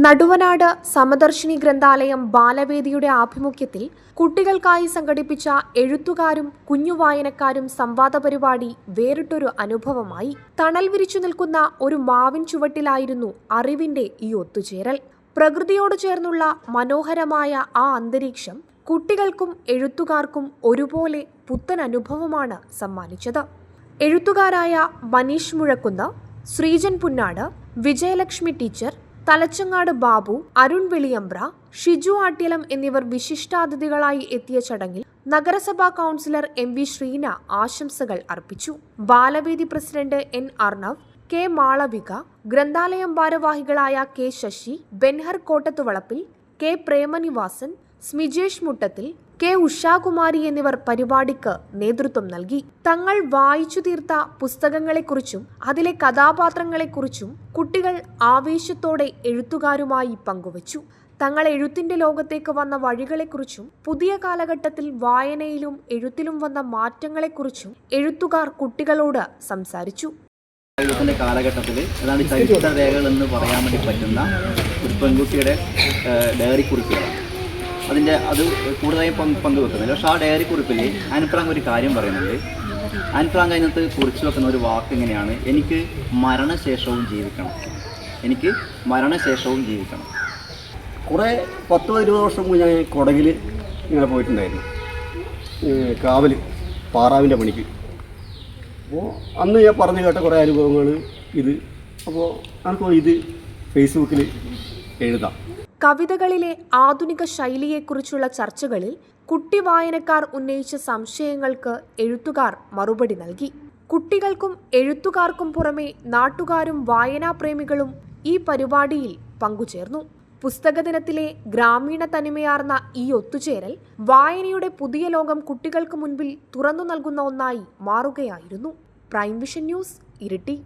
നടുവനാട് സമദർശിനി ഗ്രന്ഥാലയം ബാലവേദിയുടെ ആഭിമുഖ്യത്തിൽ കുട്ടികൾക്കായി സംഘടിപ്പിച്ച എഴുത്തുകാരും കുഞ്ഞു വായനക്കാരും സംവാദ പരിപാടി വേറിട്ടൊരു അനുഭവമായി. തണൽ വിരിച്ചു നിൽക്കുന്ന ഒരു മാവിൻ ചുവട്ടിലായിരുന്നു അറിവിന്റെ ഈ ഒത്തുചേരൽ. പ്രകൃതിയോട് ചേർന്നുള്ള മനോഹരമായ ആ അന്തരീക്ഷം കുട്ടികൾക്കും എഴുത്തുകാർക്കും ഒരുപോലെ പുത്തൻ അനുഭവമാണ് സമ്മാനിച്ചത്. എഴുത്തുകാരായ മനീഷ് മുഴക്കുന്ന്, ശ്രീജൻ പുന്നാട്, വിജയലക്ഷ്മി ടീച്ചർ, തലച്ചങ്ങാട് ബാബു, അരുൺ വെളിയമ്പ്ര, ഷിജു ആട്യലം എന്നിവർ വിശിഷ്ടാതിഥികളായി എത്തിയ ചടങ്ങിൽ നഗരസഭാ കൗൺസിലർ MV ശ്രീന ആശംസകൾ അർപ്പിച്ചു. Balavedi president N Arnav, K Malavika, ഗ്രന്ഥാലയം ഭാരവാഹികളായ K ശശി, ബെൻഹർ കോട്ടത്തുവളപ്പിൽ, K പ്രേമനിവാസൻ, സ്മിജേഷ് മുട്ടത്തിൽ, K ഉഷാകുമാരി എന്നിവർ പരിപാടിക്ക് നേതൃത്വം നൽകി. തങ്ങൾ വായിച്ചു തീർത്ത പുസ്തകങ്ങളെക്കുറിച്ചും അതിലെ കഥാപാത്രങ്ങളെക്കുറിച്ചും കുട്ടികൾ ആവേശത്തോടെ എഴുത്തുകാരുമായി പങ്കുവച്ചു. തങ്ങൾ എഴുത്തിന്റെ ലോകത്തേക്ക് വന്ന വഴികളെക്കുറിച്ചും പുതിയ കാലഘട്ടത്തിൽ വായനയിലും എഴുത്തിലും വന്ന മാറ്റങ്ങളെക്കുറിച്ചും എഴുത്തുകാർ കുട്ടികളോട് സംസാരിച്ചു. എഴുത്തിന്റെ കാലഘട്ടത്തിൽ ഏതാണ്ട് ചരിത്ര രേഖകൾ എന്ന് പറയാൻ വേണ്ടി പറ്റുന്ന ഒരു പെൺകുട്ടിയുടെ ഡയറി കുറിപ്പുകളാണ്. അത് കൂടുതലായും പങ്കുവെക്കുന്നില്ല. പക്ഷേ ആ ഡയറി കുറിപ്പിൽ ആൻഫ്രാങ്ക് ഒരു കാര്യം പറയുന്നുണ്ട്. ആൻഫ്രാങ്ക് അതിനകത്ത് കുറിച്ച് വെക്കുന്ന ഒരു വാക്ക് എങ്ങനെയാണ്: എനിക്ക് മരണശേഷവും ജീവിക്കണം, എനിക്ക് മരണശേഷവും ജീവിക്കണം. കുറേ 10-20 വർഷം മുമ്പ് ഞാൻ കുടകിൽ ഇങ്ങനെ പോയിട്ടുണ്ടായിരുന്നു, കാവൽ പാറാവിൻ്റെ പണിക്ക്. അപ്പോൾ അന്ന് ഞാൻ പറഞ്ഞു കേട്ട കുറേ അനുഭവങ്ങൾ അപ്പോൾ നമുക്ക് ഇത് ഫേസ്ബുക്കിൽ എഴുതാം. കവിതകളിലെ ആധുനിക ശൈലിയെക്കുറിച്ചുള്ള ചർച്ചകളിൽ കുട്ടി വായനക്കാർ ഉന്നയിച്ച സംശയങ്ങൾക്ക് എഴുത്തുകാർ മറുപടി നൽകി. കുട്ടികൾക്കും എഴുത്തുകാർക്കും പുറമെ നാട്ടുകാരും വായനാപ്രേമികളും ഈ പരിപാടിയിൽ പങ്കുചേർന്നു. പുസ്തക ദിനത്തിലെ ഗ്രാമീണ തനിമയാർന്ന ഈ ഒത്തുചേരൽ വായനയുടെ പുതിയ ലോകം കുട്ടികൾക്ക് മുൻപിൽ തുറന്നു നൽകുന്ന ഒന്നായി മാറുകയായിരുന്നു. Prime vision news, Iritty.